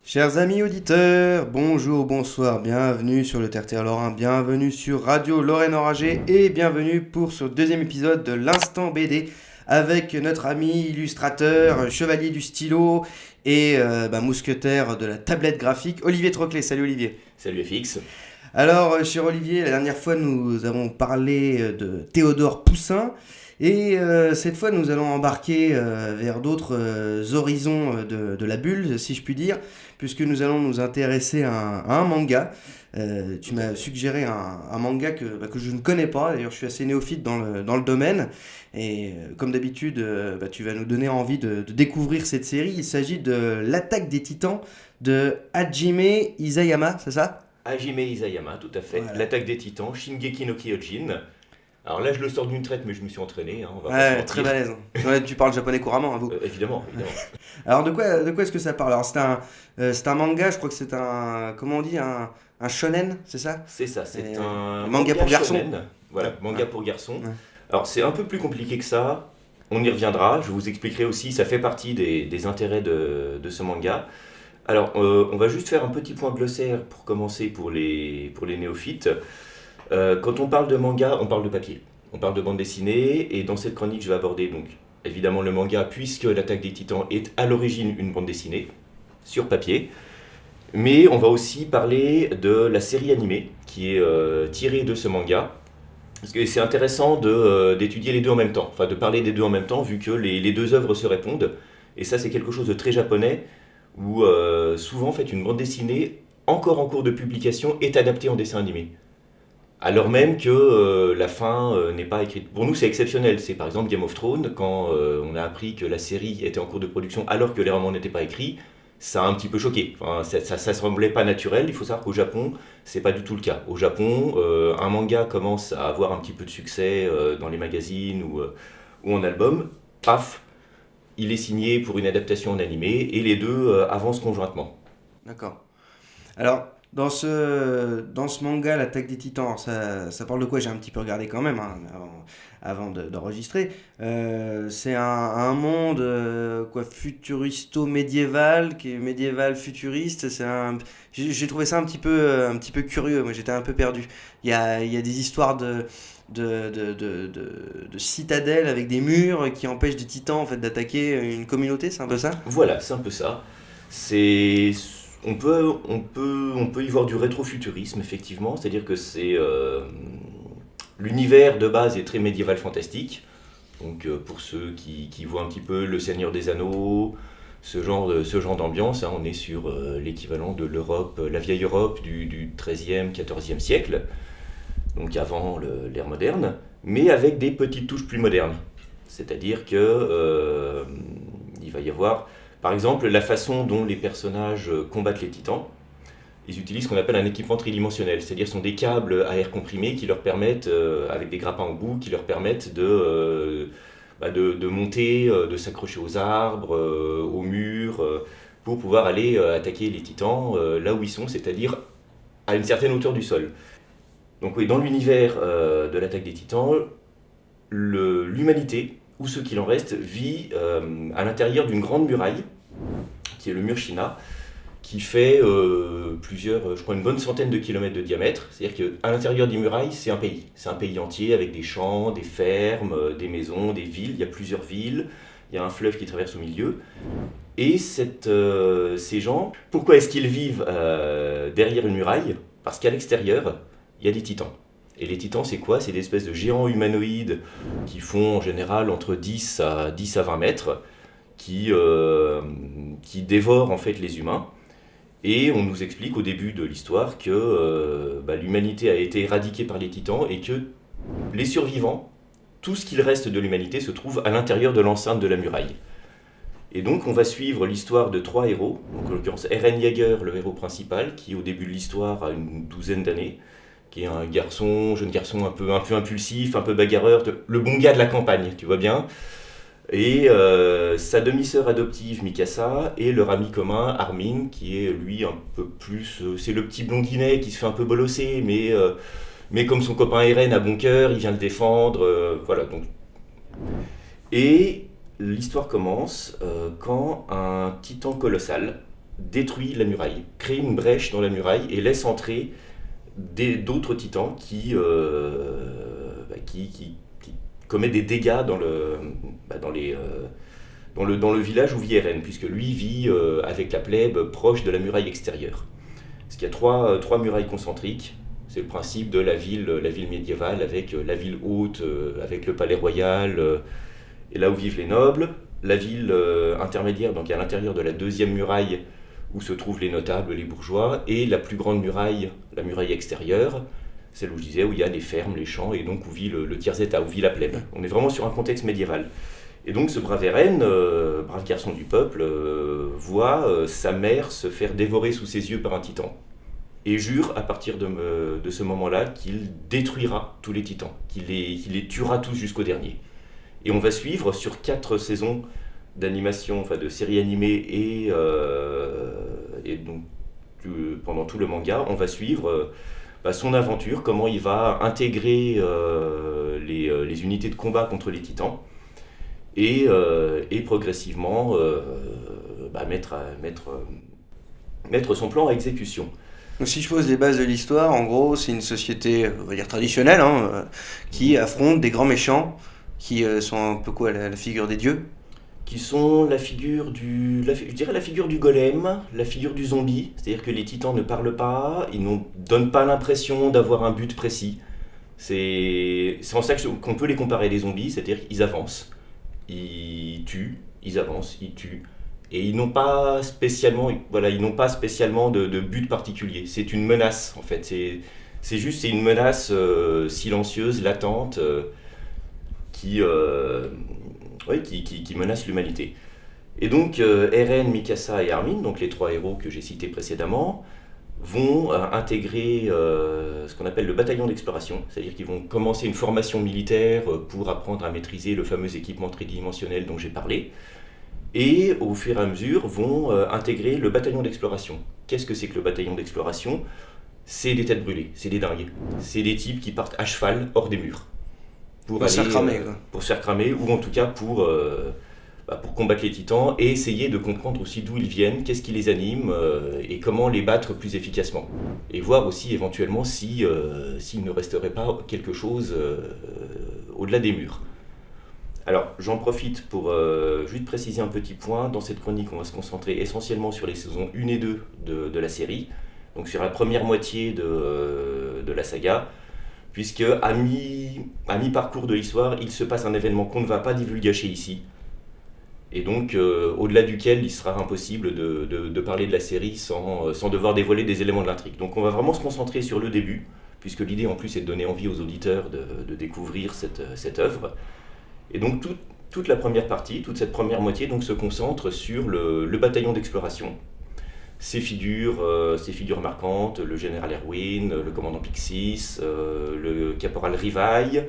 Chers amis auditeurs, bonjour, bonsoir, bienvenue sur le Terre-Terre Lorrain, bienvenue sur Radio Lorraine Enragée et bienvenue pour ce deuxième épisode de l'Instant BD avec notre ami illustrateur, chevalier du stylo et mousquetaire de la tablette graphique, Olivier Troclet. Salut Olivier. Salut FX. Alors, cher Olivier, la dernière fois nous avons parlé de Théodore Poussin. Et cette fois, nous allons embarquer vers d'autres horizons de la bulle, si je puis dire, puisque nous allons nous intéresser à un manga. Tu m'as suggéré un manga que je ne connais pas, d'ailleurs je suis assez néophyte dans le domaine, et comme d'habitude, tu vas nous donner envie de découvrir cette série. Il s'agit de l'Attaque des Titans de Hajime Isayama, c'est ça ? Hajime Isayama, tout à fait. Voilà. L'Attaque des Titans, Shingeki no Kyojin. Alors là, je le sors d'une traite, mais je me suis entraîné. On va ouais, très balèze. Ouais, tu parles japonais couramment, hein, vous. Évidemment. Alors, de quoi est-ce que ça parle ? Alors, c'est un manga, je crois que c'est comment on dit, un shonen, c'est ça ? C'est ça, c'est un manga pour garçons. Voilà, manga pour garçons. Ouais. Alors, c'est un peu plus compliqué que ça. On y reviendra. Je vous expliquerai aussi, ça fait partie des intérêts de ce manga. Alors, on va juste faire un petit point glossaire pour commencer pour les néophytes. Quand on parle de manga, on parle de papier, on parle de bande dessinée, et dans cette chronique, je vais aborder donc évidemment le manga, puisque l'Attaque des Titans est à l'origine une bande dessinée, sur papier, mais on va aussi parler de la série animée, qui est tirée de ce manga, parce que c'est intéressant d'étudier les deux en même temps, enfin de parler des deux en même temps, vu que les deux œuvres se répondent, et ça c'est quelque chose de très japonais, où souvent en fait, une bande dessinée, encore en cours de publication, est adaptée en dessin animé. Alors même que la fin n'est pas écrite. Pour nous, c'est exceptionnel. C'est par exemple Game of Thrones, quand on a appris que la série était en cours de production alors que les romans n'étaient pas écrits, ça a un petit peu choqué. Enfin, ça semblait pas naturel. Il faut savoir qu'au Japon, c'est pas du tout le cas. Au Japon, un manga commence à avoir un petit peu de succès dans les magazines ou en album. Paf, il est signé pour une adaptation en animé et les deux avancent conjointement. D'accord. Alors, dans ce manga, l'Attaque des Titans, ça parle de quoi ? J'ai un petit peu regardé quand même, hein, avant d'enregistrer. C'est un monde futuristo-médiéval, qui est médiéval-futuriste. J'ai trouvé ça un petit peu curieux. Moi, j'étais un peu perdu. Il y a des histoires de citadelles avec des murs qui empêchent des titans en fait, d'attaquer une communauté, c'est un peu ça ? Voilà, c'est un peu ça. On peut y voir du rétrofuturisme, effectivement, c'est-à-dire que l'univers de base est très médiéval fantastique, donc pour ceux qui voient un petit peu Le Seigneur des Anneaux, ce genre d'ambiance, hein, on est sur l'équivalent de l'Europe, la vieille Europe du XIIIe, XIVe siècle, donc avant l'ère moderne, mais avec des petites touches plus modernes, c'est-à-dire que il va y avoir, par exemple, la façon dont les personnages combattent les titans. Ils utilisent ce qu'on appelle un équipement tridimensionnel, c'est-à-dire ce sont des câbles à air comprimé qui leur permettent, avec des grappins au bout, qui leur permettent de monter, de s'accrocher aux arbres, aux murs, pour pouvoir aller attaquer les titans là où ils sont, c'est-à-dire à une certaine hauteur du sol. Donc oui, dans l'univers de l'Attaque des Titans, l'humanité, ou ce qu'il en reste, vit à l'intérieur d'une grande muraille, qui est le mur China, qui fait une bonne centaine de kilomètres de diamètre. C'est-à-dire qu'à l'intérieur des murailles, c'est un pays. C'est un pays entier avec des champs, des fermes, des maisons, des villes. Il y a plusieurs villes, il y a un fleuve qui traverse au milieu. Et ces gens, pourquoi est-ce qu'ils vivent derrière une muraille ? Parce qu'à l'extérieur, il y a des titans. Et les titans, c'est quoi ? C'est des espèces de géants humanoïdes qui font en général entre 10 à 20 mètres, qui dévorent en fait les humains. Et on nous explique au début de l'histoire que l'humanité a été éradiquée par les titans et que les survivants, tout ce qu'il reste de l'humanité se trouve à l'intérieur de l'enceinte de la muraille. Et donc on va suivre l'histoire de 3 héros, donc en l'occurrence Eren Yeager, le héros principal, qui au début de l'histoire a une douzaine d'années, qui est un jeune garçon un peu impulsif, un peu bagarreur, le bon gars de la campagne, tu vois bien. Et sa demi-sœur adoptive Mikasa et leur ami commun Armin, qui est lui un peu plus... c'est le petit blondinet qui se fait un peu bolosser, mais comme son copain Eren a bon cœur, il vient le défendre, voilà. Donc. Et l'histoire commence quand un titan colossal détruit la muraille, crée une brèche dans la muraille et laisse entrer d'autres titans qui commettent des dégâts dans le village où vit Eren, puisque lui vit avec la plèbe proche de la muraille extérieure. Parce qu'il y a trois murailles concentriques. C'est le principe de la ville médiévale avec la ville haute, avec le palais royal, et là où vivent les nobles. La ville intermédiaire, donc à l'intérieur de la deuxième muraille, où se trouvent les notables, les bourgeois, et la plus grande muraille, la muraille extérieure, celle où je disais, où il y a les fermes, les champs, et donc où vit le tiers-état, où vit la plèbe. On est vraiment sur un contexte médiéval. Et donc ce brave Eren, brave garçon du peuple, voit sa mère se faire dévorer sous ses yeux par un titan. Et jure à partir de ce moment-là qu'il détruira tous les titans, qu'il les tuera tous jusqu'au dernier. Et on va suivre sur 4 saisons d'animation, enfin de séries animées et donc pendant tout le manga, on va suivre son aventure, comment il va intégrer les unités de combat contre les titans et progressivement mettre son plan à exécution. Donc si je pose les bases de l'histoire, en gros, c'est une société, on va dire traditionnelle, qui affronte des grands méchants qui sont un peu quoi, la figure des dieux. Qui sont la figure je dirais la figure du golem, la figure du zombie, c'est-à-dire que les titans ne parlent pas, ils ne donnent pas l'impression d'avoir un but précis. C'est en ça qu'on peut les comparer à des zombies, c'est-à-dire qu'ils avancent, ils tuent, ils avancent, ils tuent. Et ils n'ont pas spécialement de but particulier. C'est une menace, en fait. C'est une menace silencieuse, latente, qui menace l'humanité. Et donc, Eren, Mikasa et Armin, donc les 3 héros que j'ai cités précédemment, vont intégrer ce qu'on appelle le bataillon d'exploration, c'est-à-dire qu'ils vont commencer une formation militaire pour apprendre à maîtriser le fameux équipement tridimensionnel dont j'ai parlé, et au fur et à mesure vont intégrer le bataillon d'exploration. Qu'est-ce que c'est que le bataillon d'exploration ? C'est des têtes brûlées, c'est des dingues. C'est des types qui partent à cheval hors des murs. Pour se faire cramer, pour se faire cramer, ou en tout cas pour combattre les titans et essayer de comprendre aussi d'où ils viennent, qu'est-ce qui les anime et comment les battre plus efficacement. Et voir aussi éventuellement s'il ne resterait pas quelque chose au-delà des murs. Alors, j'en profite pour juste préciser un petit point. Dans cette chronique, on va se concentrer essentiellement sur les saisons 1 et 2 de la série, donc sur la première moitié de la saga, puisque à mi-parcours de l'histoire, il se passe un événement qu'on ne va pas divulgacher ici, et donc au-delà duquel il sera impossible de parler de la série sans devoir dévoiler des éléments de l'intrigue. Donc on va vraiment se concentrer sur le début, puisque l'idée en plus est de donner envie aux auditeurs de découvrir cette œuvre. Et donc toute la première partie, toute cette première moitié donc, se concentre sur le bataillon d'exploration. Ses figures marquantes, le général Erwin, le commandant Pixis, le caporal Rivai,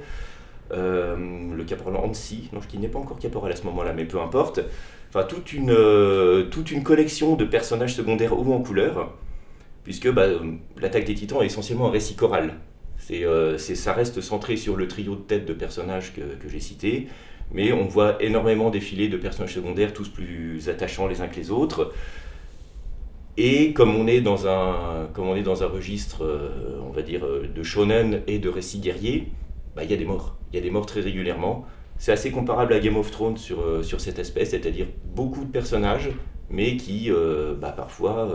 le caporal Hansi, qui n'est pas encore caporal à ce moment-là, mais peu importe. Enfin, toute une collection de personnages secondaires hauts en couleur, puisque l'attaque des titans est essentiellement un récit choral. Ça reste centré sur le trio de tête de personnages que j'ai cité, mais on voit énormément défiler de personnages secondaires, tous plus attachants les uns que les autres. Et comme on est dans un registre, on va dire, de shonen et de récits guerriers, il y a des morts. Il y a des morts très régulièrement. C'est assez comparable à Game of Thrones sur cet aspect, c'est-à-dire beaucoup de personnages, mais qui parfois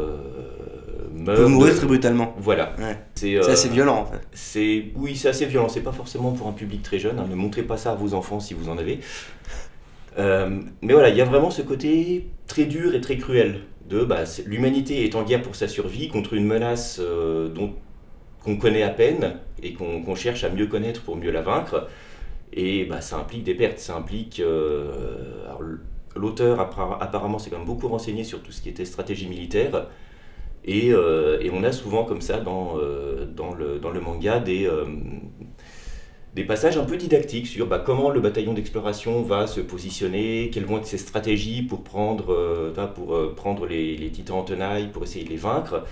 meurent. Peuvent mourir très brutalement. Voilà. Ouais. C'est assez violent en fait. Oui, c'est assez violent. C'est pas forcément pour un public très jeune. Ne montrez pas ça à vos enfants si vous en avez. Mais voilà, il y a vraiment ce côté très dur et très cruel. L'humanité est en guerre pour sa survie contre une menace qu'on connaît à peine et qu'on cherche à mieux connaître pour mieux la vaincre. Et ça implique des pertes, ça implique l'auteur apparemment s'est quand même beaucoup renseigné sur tout ce qui était stratégie militaire. Et on a souvent comme ça dans le manga des passages un peu didactiques sur comment le bataillon d'exploration va se positionner, quelles vont être ses stratégies pour prendre les titans en tenaille, pour essayer de les vaincre.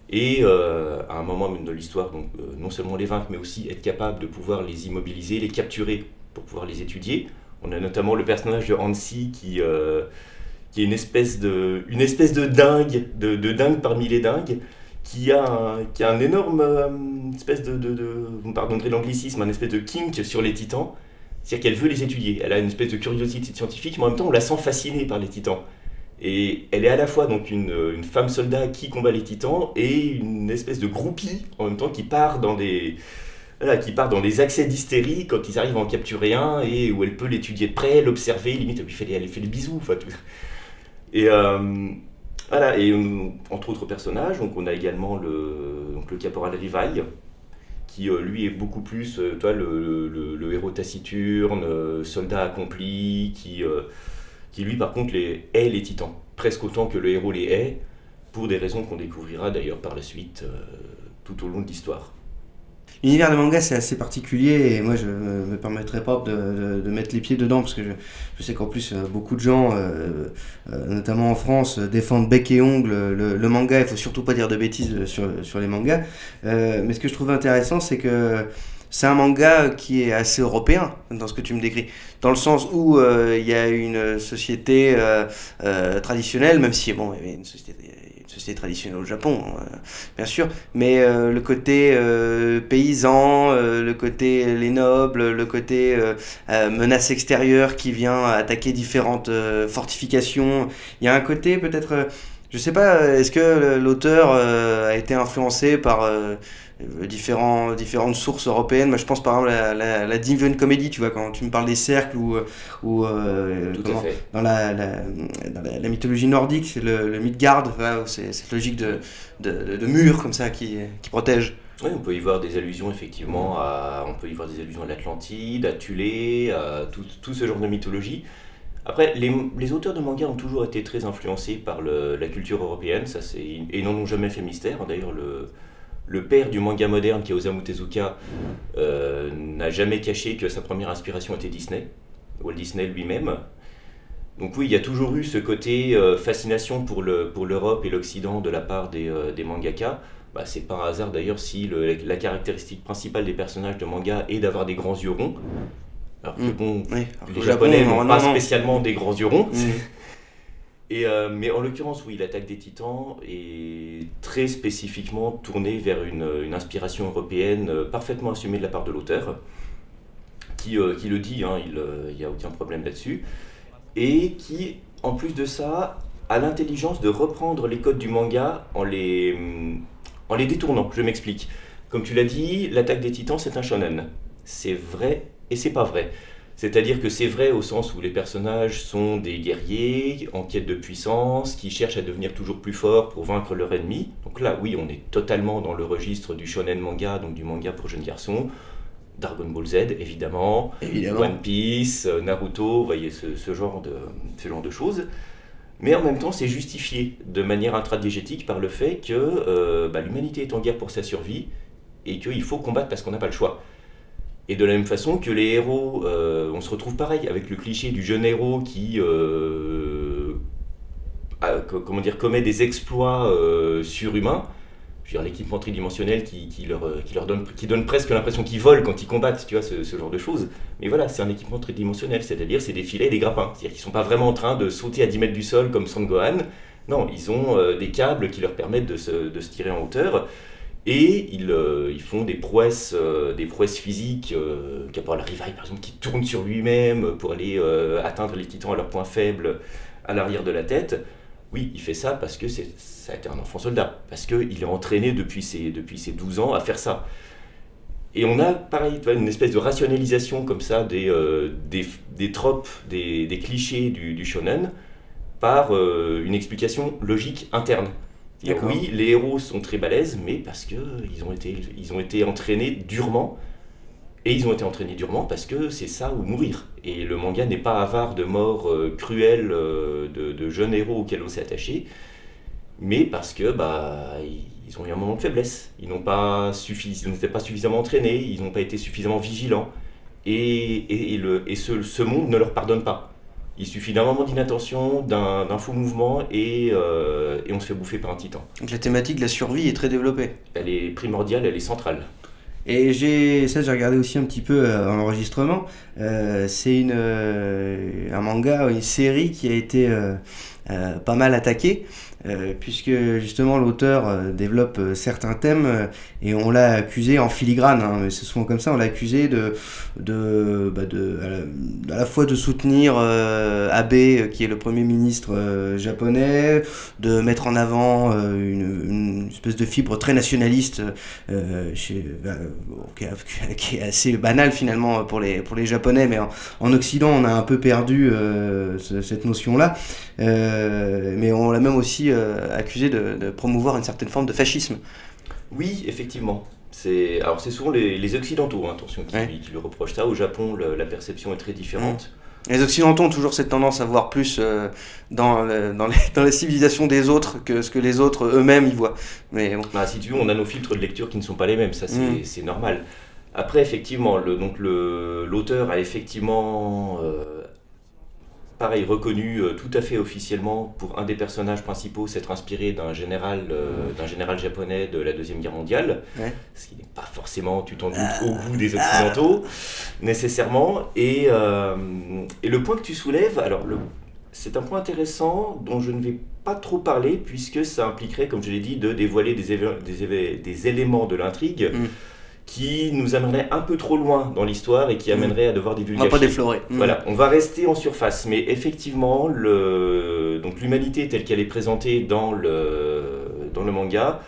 Et à un moment même de l'histoire, donc non seulement les vaincre, mais aussi être capable de pouvoir les immobiliser, les capturer pour pouvoir les étudier. On a notamment le personnage de Hansi qui est une espèce de dingue, de dingue parmi les dingues, qui a un énorme espèce vous me pardonnerez l'anglicisme, un espèce de kink sur les titans. C'est-à-dire qu'elle veut les étudier, elle a une espèce de curiosité scientifique, mais en même temps on la sent fascinée par les titans. Et elle est à la fois donc une femme soldat qui combat les titans et une espèce de groupie en même temps qui part dans des accès d'hystérie quand ils arrivent à en capturer un et où elle peut l'étudier de près, l'observer, limite elle lui fait des bisous. Enfin, tout. Et voilà, et entre autres personnages, donc on a également le caporal Rivaille, qui lui est beaucoup plus le héros taciturne, soldat accompli, qui lui par contre hait les titans, presque autant que le héros les hait, pour des raisons qu'on découvrira d'ailleurs par la suite tout au long de l'histoire. L'univers des mangas c'est assez particulier et moi je me permettrai pas de mettre les pieds dedans parce que je sais qu'en plus beaucoup de gens, notamment en France, défendent bec et ongle le manga. Il faut surtout pas dire de bêtises sur les mangas. Mais ce que je trouve intéressant c'est que c'est un manga qui est assez européen dans ce que tu me décris, dans le sens où il y a une société traditionnelle, même si bon, il y avait une société traditionnelle au Japon, bien sûr, mais le côté paysan, le côté les nobles, le côté menace extérieure qui vient attaquer différentes fortifications. Il y a un côté peut-être, je sais pas, est-ce que l'auteur a été influencé par différentes sources européennes. Moi, je pense par exemple à la Divine Comedy, tu vois, quand tu me parles des cercles ou Tout à fait. dans la mythologie nordique, c'est le Midgard, voilà, c'est cette logique de mur comme ça qui protège. Oui, on peut y voir des allusions effectivement on peut y voir des allusions à l'Atlantide, à Thulé, à tout ce genre de mythologie. Après, les auteurs de manga ont toujours été très influencés par la culture européenne, et n'en ont jamais fait mystère. D'ailleurs, le père du manga moderne, qui est Osamu Tezuka, n'a jamais caché que sa première inspiration était Disney, Walt Disney lui-même. Donc oui, il y a toujours eu ce côté fascination pour l'Europe et l'Occident de la part des mangaka. C'est pas un hasard d'ailleurs si la caractéristique principale des personnages de manga est d'avoir des grands yeux ronds. Alors que bon, oui, les Japonais n'ont pas non. spécialement des grands yeux ronds. Mais en l'occurrence, oui, l'attaque des Titans est très spécifiquement tournée vers une inspiration européenne parfaitement assumée de la part de l'auteur, qui le dit, hein, il n'y a aucun problème là-dessus, et qui, en plus de ça, a l'intelligence de reprendre les codes du manga en les détournant. Je m'explique. Comme tu l'as dit, l'attaque des Titans, c'est un shonen. C'est vrai et c'est pas vrai. C'est-à-dire que c'est vrai au sens où les personnages sont des guerriers en quête de puissance, qui cherchent à devenir toujours plus forts pour vaincre leur ennemi. Donc là, oui, on est totalement dans le registre du shonen manga, donc du manga pour jeunes garçons. Dragon Ball Z, évidemment. One Piece, Naruto, vous voyez, ce genre de choses. Mais en même temps, c'est justifié de manière intradigétique par le fait que l'humanité est en guerre pour sa survie et qu'il faut combattre parce qu'on n'a pas le choix. Et de la même façon que les héros, on se retrouve pareil avec le cliché du jeune héros qui commet des exploits surhumains. Je veux dire, l'équipement tridimensionnel qui donne presque l'impression qu'ils volent quand ils combattent, tu vois, ce genre de choses. Mais voilà, c'est un équipement tridimensionnel, c'est-à-dire c'est des filets et des grappins. C'est-à-dire qu'ils ne sont pas vraiment en train de sauter à 10 mètres du sol comme Son Gohan. Non, ils ont des câbles qui leur permettent de se tirer en hauteur. Et ils font des prouesses physiques, Caporal Rivaille par exemple, qui tourne sur lui-même pour aller atteindre les titans à leur point faible à l'arrière de la tête. Oui, il fait ça parce que ça a été un enfant soldat, parce qu'il est entraîné depuis ses 12 ans à faire ça. Et on a, pareil, une espèce de rationalisation comme ça des tropes, des clichés du shonen, par une explication logique interne. Oui, les héros sont très balèzes, mais parce qu'ils ont été entraînés durement Et ils ont été entraînés durement parce que c'est ça ou mourir. Et le manga n'est pas avare de morts cruelles de jeunes héros auxquels on s'est attaché, mais parce que ils ont eu un moment de faiblesse. Ils n'étaient pas suffisamment entraînés, ils n'ont pas été suffisamment vigilants. Et ce monde ne leur pardonne pas. Il suffit d'un moment d'inattention, d'un faux mouvement, et on se fait bouffer par un titan. Donc la thématique de la survie est très développée. Elle est primordiale, elle est centrale. Et j'ai regardé aussi un petit peu en enregistrement. C'est un manga, une série qui a été pas mal attaquée. Puisque justement l'auteur développe certains thèmes et on l'a accusé en filigrane, hein, mais c'est souvent comme ça, on l'a accusé à la fois de soutenir Abe, qui est le premier ministre japonais, de mettre en avant une espèce de fibre très nationaliste qui est assez banale finalement pour les Japonais, mais en Occident on a un peu perdu cette notion-là. Mais on l'a même aussi accusé de promouvoir une certaine forme de fascisme. Oui, effectivement. C'est souvent les Occidentaux, hein, attention, qui lui reprochent ça. Au Japon, la perception est très différente. Les Occidentaux ont toujours cette tendance à voir plus dans la civilisation des autres que ce que les autres eux-mêmes y voient. Mais bon. Si tu veux, on a nos filtres de lecture qui ne sont pas les mêmes, ça c'est normal. Après, effectivement, l'auteur a effectivement... pareil, reconnu tout à fait officiellement pour un des personnages principaux s'être inspiré d'un général japonais de la Deuxième Guerre mondiale, ce qui n'est pas forcément, tu t'en doutes, au goût des Occidentaux, nécessairement. Et le point que tu soulèves, c'est un point intéressant dont je ne vais pas trop parler, puisque ça impliquerait, comme je l'ai dit, de dévoiler des éléments de l'intrigue, qui nous amènerait un peu trop loin dans l'histoire et qui amènerait à devoir divulgacher. On va pas déflorer. Voilà, on va rester en surface, mais effectivement, donc l'humanité telle qu'elle est présentée dans le manga,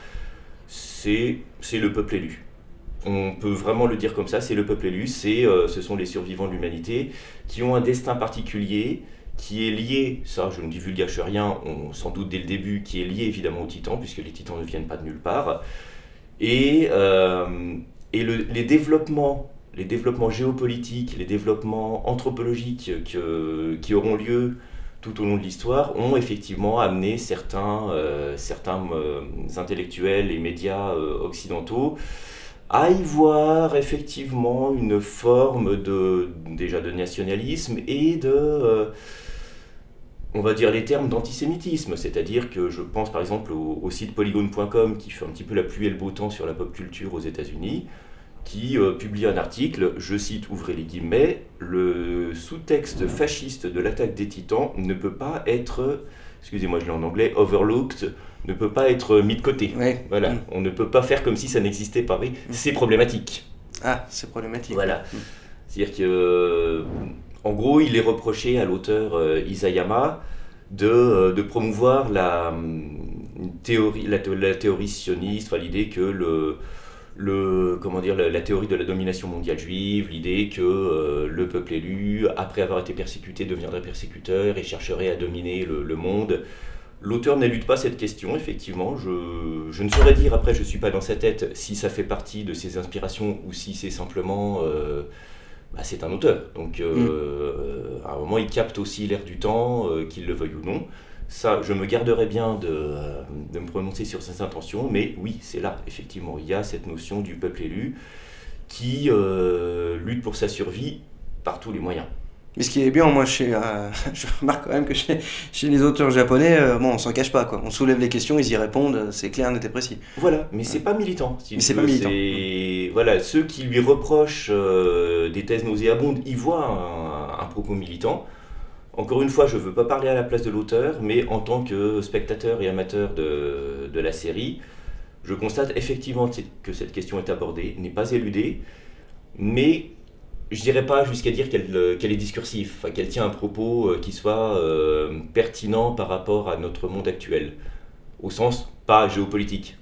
c'est le peuple élu. On peut vraiment le dire comme ça, c'est le peuple élu, ce sont les survivants de l'humanité qui ont un destin particulier, qui est lié, ça je ne divulgage rien, on s'en doute dès le début, qui est lié évidemment aux titans, puisque les titans ne viennent pas de nulle part. Et les développements géopolitiques, les développements anthropologiques qui auront lieu tout au long de l'histoire ont effectivement amené certains intellectuels et médias occidentaux à y voir effectivement une forme déjà de nationalisme et on va dire les termes d'antisémitisme, c'est-à-dire que je pense par exemple au site polygone.com qui fait un petit peu la pluie et le beau temps sur la pop culture aux États-Unis, qui publie un article, je cite, ouvrez les guillemets, le sous-texte fasciste de l'attaque des titans ne peut pas être, excusez-moi je l'ai en anglais, overlooked, ne peut pas être mis de côté. Ouais. Voilà, on ne peut pas faire comme si ça n'existait pas. C'est problématique. Ah, c'est problématique. Voilà. C'est-à-dire que, en gros, il est reproché à l'auteur Isayama de promouvoir la théorie sioniste, l'idée que la théorie de la domination mondiale juive, l'idée que le peuple élu, après avoir été persécuté, deviendrait persécuteur et chercherait à dominer le monde. L'auteur n'élude pas cette question, effectivement. Je ne saurais dire, après je ne suis pas dans sa tête, si ça fait partie de ses inspirations ou si c'est simplement... c'est un auteur. Donc à un moment il capte aussi l'air du temps, qu'il le veuille ou non. Ça, je me garderai bien de me prononcer sur ses intentions, mais oui, c'est là, effectivement. Il y a cette notion du peuple élu qui lutte pour sa survie par tous les moyens. Mais ce qui est bien, moi, je remarque quand même que chez les auteurs japonais, on s'en cache pas, quoi. On soulève les questions, ils y répondent, c'est clair, net et précis. Voilà, mais c'est pas militant. C'est pas militant. Voilà, ceux qui lui reprochent des thèses nauséabondes, ils voient un propos militant. Encore une fois, je ne veux pas parler à la place de l'auteur, mais en tant que spectateur et amateur de la série, je constate effectivement que cette question est abordée, n'est pas éludée, mais je dirais pas jusqu'à dire qu'elle est discursive, qu'elle tient un propos qui soit pertinent par rapport à notre monde actuel, au sens pas géopolitique.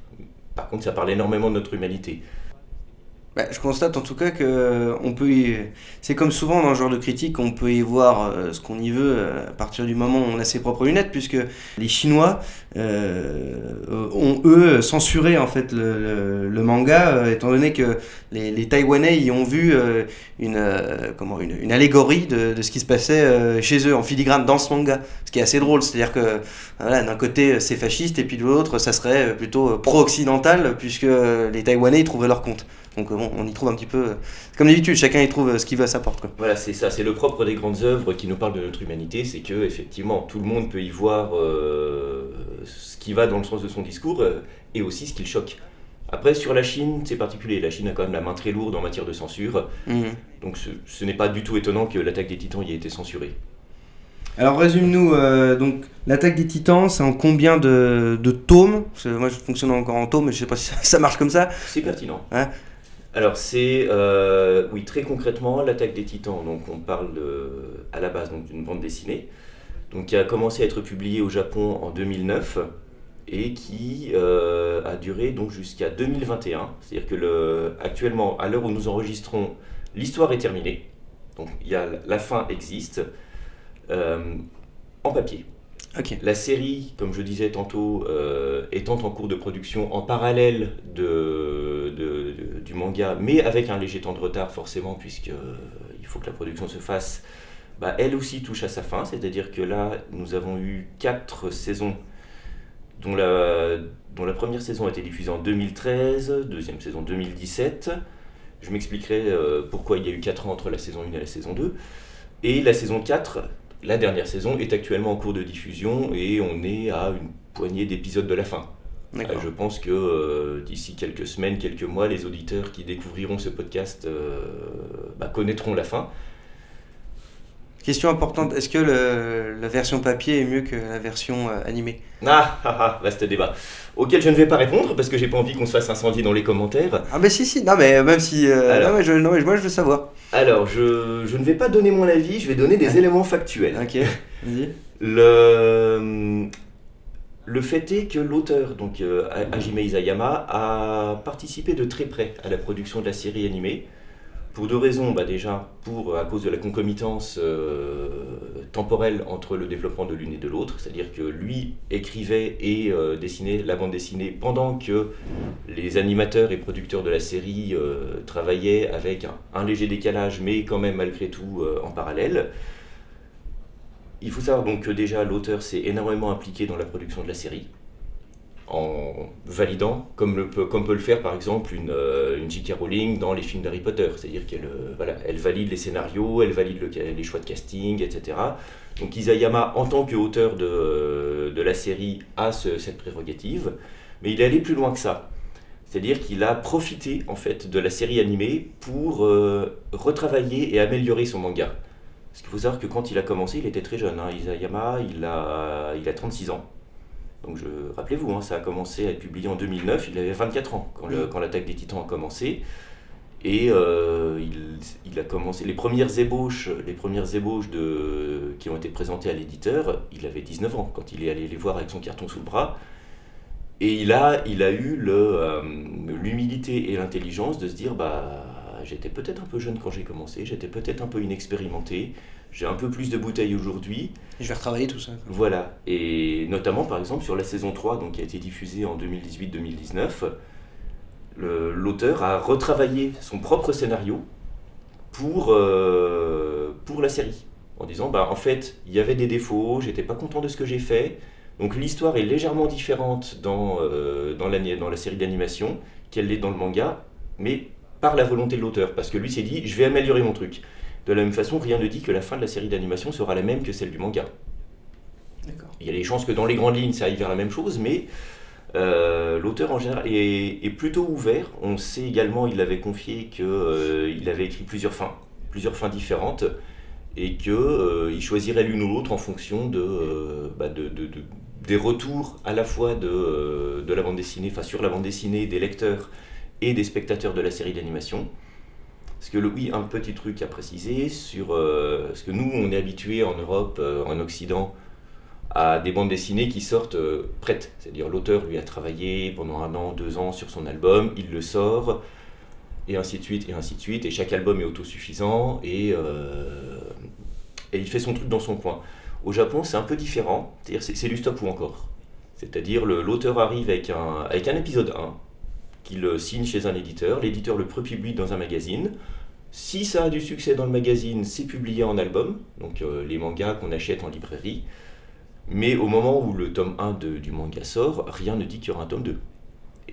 Par contre, ça parle énormément de notre humanité. Bah, je constate en tout cas que c'est comme souvent dans ce genre de critique, on peut y voir ce qu'on y veut à partir du moment où on a ses propres lunettes, puisque les Chinois ont eux censuré en fait le manga, étant donné que les Taïwanais y ont vu une allégorie de ce qui se passait chez eux en filigrane dans ce manga, ce qui est assez drôle, c'est-à-dire que voilà, d'un côté c'est fasciste et puis de l'autre ça serait plutôt pro-occidental, puisque les Taïwanais y trouveraient leur compte. Donc bon, on y trouve un petit peu... Comme d'habitude, chacun y trouve ce qu'il veut à sa porte, quoi. Voilà, c'est ça, c'est le propre des grandes œuvres qui nous parlent de notre humanité, c'est que effectivement tout le monde peut y voir ce qui va dans le sens de son discours et aussi ce qui le choque. Après, sur la Chine, c'est particulier. La Chine a quand même la main très lourde en matière de censure. Donc ce n'est pas du tout étonnant que l'Attaque des Titans y ait été censurée. Alors résume-nous, donc l'Attaque des Titans, c'est en combien de tomes? Parce que moi je fonctionne encore en tomes, mais je sais pas si ça marche comme ça. C'est pertinent. Hein? Alors c'est, oui, très concrètement, l'Attaque des Titans. Donc on parle à la base d'une bande dessinée, donc qui a commencé à être publiée au Japon en 2009 et qui a duré donc jusqu'à 2021. C'est-à-dire que actuellement, à l'heure où nous enregistrons, l'histoire est terminée. Donc la fin existe en papier. Okay. La série, comme je disais tantôt, étant en cours de production en parallèle du manga, mais avec un léger temps de retard forcément, puisqu'il faut que la production se fasse, elle aussi touche à sa fin, c'est-à-dire que là, nous avons eu 4 saisons, dont la première saison a été diffusée en 2013, deuxième saison 2017. Je m'expliquerai pourquoi il y a eu 4 ans entre la saison 1 et la saison 2. Et la saison 4... La dernière saison est actuellement en cours de diffusion et on est à une poignée d'épisodes de la fin. Je pense que d'ici quelques semaines, quelques mois, les auditeurs qui découvriront ce podcast connaîtront la fin. Question importante, est-ce que la version papier est mieux que la version animée? Vaste débat. Auquel je ne vais pas répondre parce que j'ai pas envie qu'on se fasse incendier dans les commentaires. Ah bah si, non mais même si... moi je veux savoir. Alors, je ne vais pas donner mon avis, je vais donner des éléments factuels. Ok, vas-y. Le fait est que l'auteur, donc Hajime Isayama, a participé de très près à la production de la série animée. Pour 2 raisons. Déjà, à cause de la concomitance temporelle entre le développement de l'une et de l'autre, c'est-à-dire que lui écrivait et dessinait la bande dessinée pendant que les animateurs et producteurs de la série travaillaient avec un léger décalage, mais quand même malgré tout en parallèle. Il faut savoir donc que déjà l'auteur s'est énormément impliqué dans la production de la série, en validant, comme peut le faire par exemple une J.K. Rowling dans les films d'Harry Potter, c'est-à-dire qu'elle valide les scénarios, elle valide les choix de casting, etc. Donc Isayama, en tant qu'auteur de la série, a cette prérogative, mais il est allé plus loin que ça. C'est-à-dire qu'il a profité en fait de la série animée pour retravailler et améliorer son manga. Parce qu'il faut savoir que quand il a commencé, il était très jeune. Isayama, il a 36 ans. Donc rappelez-vous, ça a commencé à être publié en 2009, il avait 24 ans quand l'Attaque des Titans a commencé. Et il a commencé les premières ébauches qui ont été présentées à l'éditeur, il avait 19 ans quand il est allé les voir avec son carton sous le bras. Et il a eu l'humilité et l'intelligence de se dire j'étais peut-être un peu jeune quand j'ai commencé, j'étais peut-être un peu inexpérimenté, j'ai un peu plus de bouteilles aujourd'hui. Je vais retravailler tout ça. Voilà, et notamment par exemple sur la saison 3 qui a été diffusée en 2018-2019, l'auteur a retravaillé son propre scénario pour la série, en disant en fait il y avait des défauts, j'étais pas content de ce que j'ai fait, donc l'histoire est légèrement différente dans la série d'animation qu'elle l'est dans le manga, mais par la volonté de l'auteur, parce que lui s'est dit je vais améliorer mon truc. De la même façon, rien ne dit que la fin de la série d'animation sera la même que celle du manga. D'accord. Il y a des chances que dans les grandes lignes ça aille vers la même chose, mais l'auteur en général est plutôt ouvert. On sait également, il avait confié qu'il avait écrit plusieurs fins différentes, et qu'il choisirait l'une ou l'autre en fonction des retours à la fois de la bande dessinée, sur la bande dessinée, des lecteurs et des spectateurs de la série d'animation. Parce que un petit truc à préciser sur ce que nous on est habitué en Europe, en Occident, à des bandes dessinées qui sortent prêtes. C'est-à-dire l'auteur lui a travaillé pendant 1 an, 2 ans sur son album, il le sort. et ainsi de suite, et ainsi de suite, et chaque album est autosuffisant, et il fait son truc dans son coin. Au Japon, c'est un peu différent, c'est-à-dire c'est du stop ou encore. C'est-à-dire l'auteur arrive avec un épisode 1, qu'il signe chez un éditeur, l'éditeur le prépublie dans un magazine. Si ça a du succès dans le magazine, c'est publié en album, donc les mangas qu'on achète en librairie. Mais au moment où le tome 1 du manga sort, rien ne dit qu'il y aura un tome 2.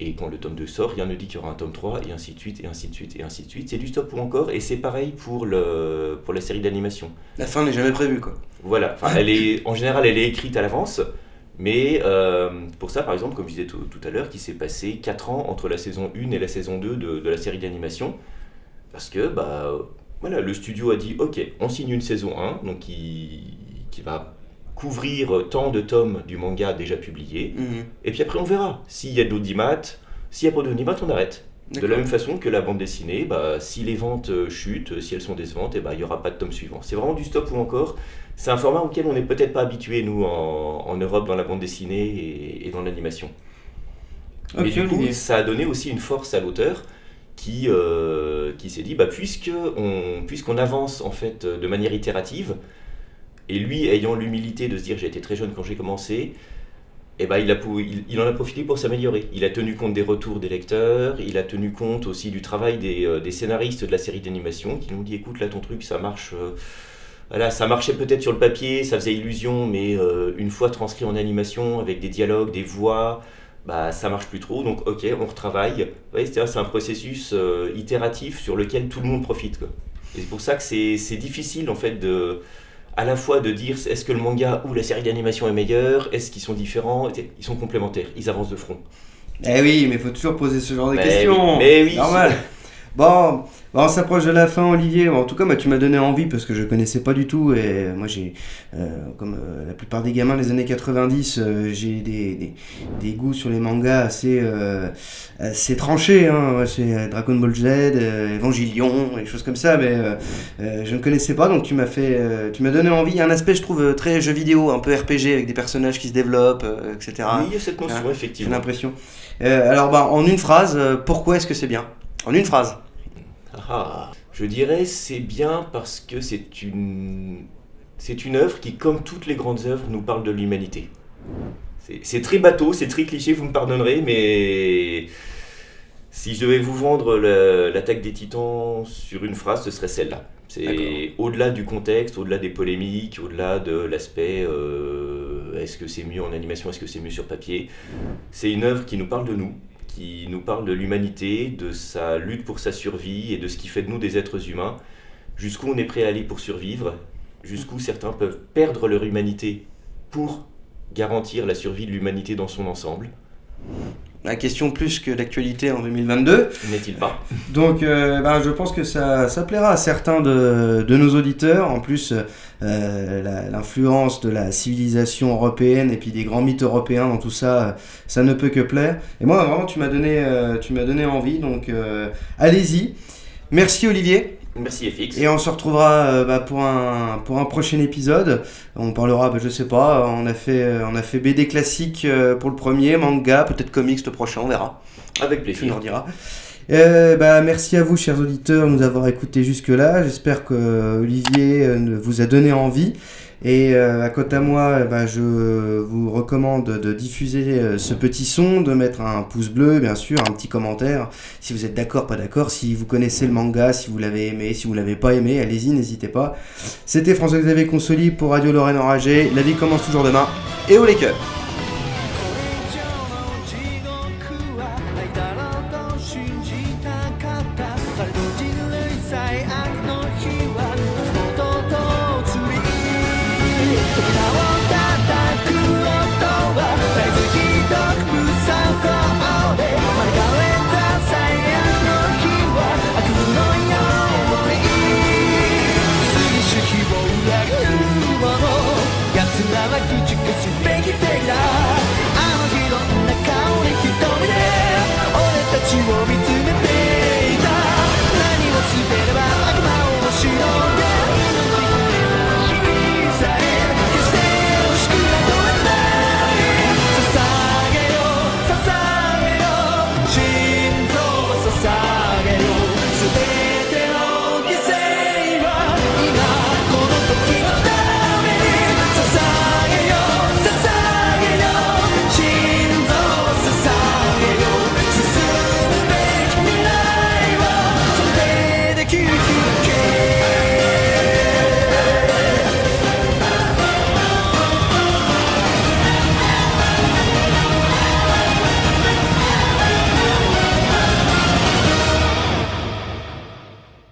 Et quand le tome 2 sort, rien ne dit qu'il y aura un tome 3, et ainsi de suite, et ainsi de suite, et ainsi de suite. C'est du stop ou encore, et c'est pareil pour la série d'animation. La fin n'est jamais prévue, quoi. Voilà, en général, elle est écrite à l'avance, mais pour ça, par exemple, comme je disais tout à l'heure, qu'il s'est passé 4 ans entre la saison 1 et la saison 2 de la série d'animation, parce que voilà, le studio a dit, ok, on signe une saison 1, donc qui va couvrir tant de tomes du manga déjà publié, et puis après on verra. S'il y a de l'audimat, s'il n'y a pas d'audimat, on arrête. D'accord. De la même façon que la bande dessinée, si les ventes chutent, si elles sont décevantes, il n'y aura pas de tome suivant. C'est vraiment du stop ou encore. C'est un format auquel on n'est peut-être pas habitué, nous, en Europe, dans la bande dessinée et dans l'animation. Mais du coup, ça a donné aussi une force à l'auteur qui s'est dit, puisqu'on avance en fait de manière itérative, et lui ayant l'humilité de se dire j'ai été très jeune quand j'ai commencé, il en a profité pour s'améliorer. Il a tenu compte des retours des lecteurs, il a tenu compte aussi du travail des scénaristes de la série d'animation qui lui ont dit écoute là ton truc ça marche, ça marchait peut-être sur le papier, ça faisait illusion, mais une fois transcrit en animation avec des dialogues, des voix, ça marche plus trop, donc ok on retravaille. Ouais, c'est un processus itératif sur lequel tout le monde profite, quoi. Et c'est pour ça que c'est difficile en fait à la fois de dire est-ce que le manga ou la série d'animation est meilleure, est-ce qu'ils sont différents, ils sont complémentaires, ils avancent de front. Eh oui, mais il faut toujours poser ce genre de questions. Mais oui. Normal. Bon, on s'approche de la fin, Olivier. Bon, en tout cas, tu m'as donné envie parce que je connaissais pas du tout. Et moi, j'ai, comme la plupart des gamins des années 90, j'ai des goûts sur les mangas assez tranchés. Hein. C'est Dragon Ball Z, Evangelion, des choses comme ça. Mais je ne connaissais pas, donc tu m'as donné envie. Il y a un aspect, je trouve, très jeu vidéo, un peu RPG avec des personnages qui se développent, etc. Oui, il y a cette notion, effectivement. J'ai l'impression. Alors, en une phrase, pourquoi est-ce que c'est bien ? En une phrase. Je dirais c'est bien parce que c'est une œuvre qui, comme toutes les grandes œuvres, nous parle de l'humanité. C'est très bateau, c'est très cliché, vous me pardonnerez, mais si je devais vous vendre l'attaque des Titans sur une phrase, ce serait celle-là. C'est D'accord. Au-delà du contexte, au-delà des polémiques, au-delà de l'aspect est-ce que c'est mieux en animation, est-ce que c'est mieux sur papier. C'est une œuvre qui nous parle de nous, qui nous parle de l'humanité, de sa lutte pour sa survie et de ce qui fait de nous des êtres humains, jusqu'où on est prêt à aller pour survivre, jusqu'où certains peuvent perdre leur humanité pour garantir la survie de l'humanité dans son ensemble. La question plus que d'actualité en 2022. N'est-il pas ? Donc je pense que ça plaira à certains de nos auditeurs. En plus, l'influence de la civilisation européenne et puis des grands mythes européens dans tout ça, ça ne peut que plaire. Et moi, vraiment, tu m'as donné envie. Donc, allez-y. Merci, Olivier. Merci FX. Et on se retrouvera pour un prochain épisode. On parlera, je sais pas, on a fait BD classique pour le premier, manga, peut-être comics le prochain, on verra. Avec plaisir. Tu nous redira. Merci à vous, chers auditeurs, de nous avoir écoutés jusque-là. J'espère que Olivier vous a donné envie. Et quant à moi, je vous recommande de diffuser ce petit son, de mettre un pouce bleu, bien sûr, un petit commentaire, si vous êtes d'accord, pas d'accord, si vous connaissez le manga, si vous l'avez aimé, si vous l'avez pas aimé, allez-y, n'hésitez pas. C'était François-Xavier Consoli pour Radio Lorraine Enragée. La vie commence toujours demain, et haut les cœurs.